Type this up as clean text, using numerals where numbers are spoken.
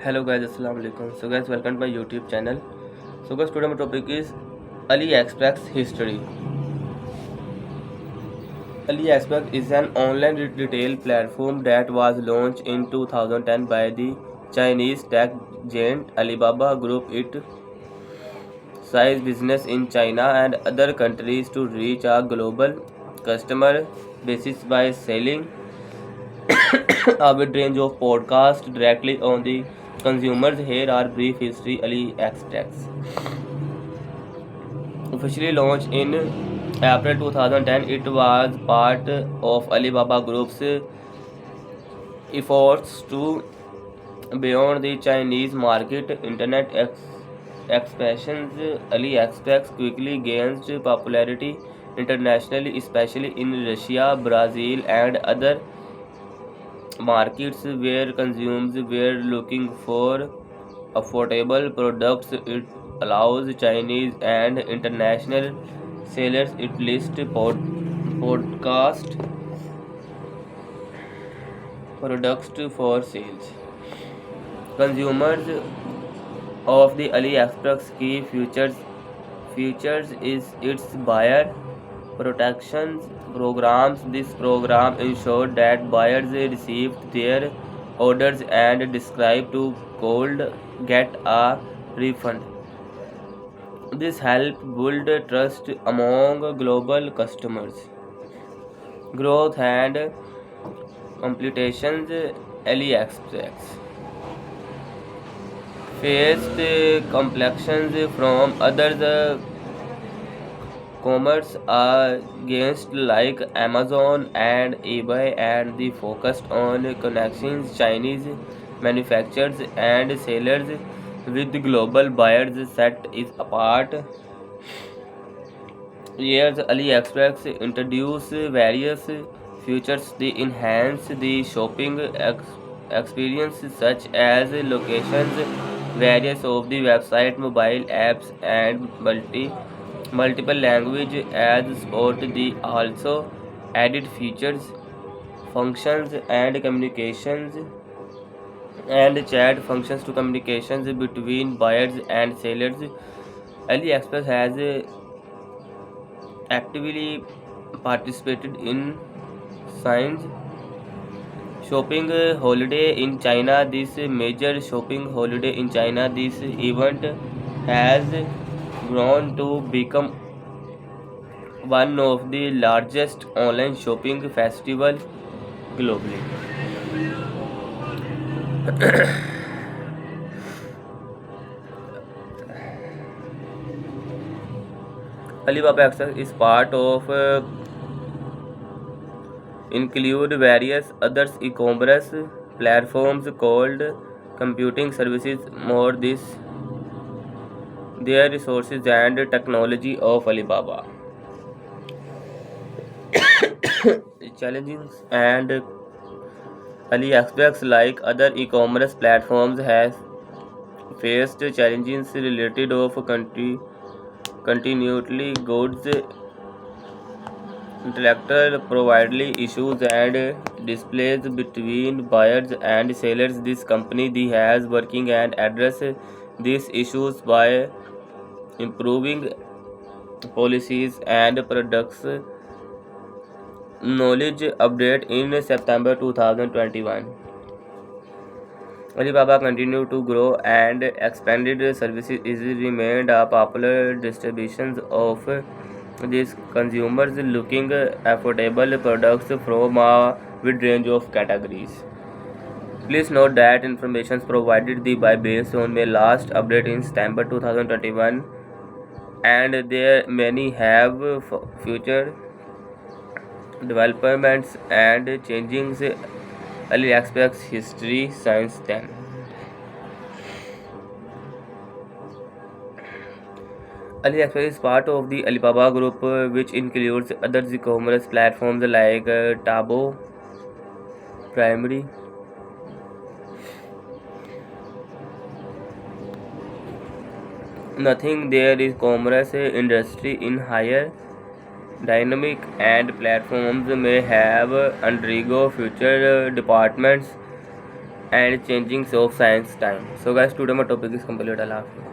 Hello guys, assalamu alaikum. So guys, welcome to my YouTube channel. So guys, today my topic is AliExpress history. AliExpress is an online retail platform that was launched in 2010 by the Chinese tech giant Alibaba Group. It size business in China and other countries to reach a global customer basis by selling a wide range of podcasts directly on the consumers. Here are brief history. AliExpress officially launched in April 2010. It was part of Alibaba Group's efforts to beyond the Chinese market. Internet expansions. AliExpress quickly gained popularity internationally, especially in Russia, Brazil, and other markets where consumers were looking for affordable products. It allows Chinese and international sellers it list podcast products for sales. Consumers of the AliExpress key features is its buyer protections programs. This program ensured that buyers received their orders and described to cold get a refund. This helped build trust among global customers. Growth and competitions. AliExpress faced complexions from other commerce against like Amazon and eBay, and the focused on connecting Chinese manufacturers and sellers with global buyers set it apart. Years AliExpress introduced various features that enhance the shopping experience, such as locations, various of the website, mobile apps, and multiple language as support. The also added features, functions, and communications and chat functions to communications between buyers and sellers. AliExpress has actively participated in science shopping holiday in China. This major shopping holiday in China, this event has grown to become one of the largest online shopping festival globally. Alibaba Access is part of include various other e-commerce platforms called computing services. More this their resources and technology of Alibaba. Challenges and AliExpress, like other e-commerce platforms, has faced challenges related of continually goods intellectual property issues and displays between buyers and sellers. This company has working and address these issues by improving policies and products knowledge update. In September 2021, Alibaba continued to grow and expanded services. It remained a popular distribution of these consumers looking affordable products from a wide range of categories. Please note that information provided by based on my last update in September 2021, and there many have future developments and changings. AliExpress history since then. AliExpress is part of the Alibaba Group, which includes other e-commerce platforms like Tabo, Primary, Nothing. There is commerce industry in higher dynamic, and platforms may have undergo future departments and changing of science time. So guys, today my topic is complete. Allah Hafiz.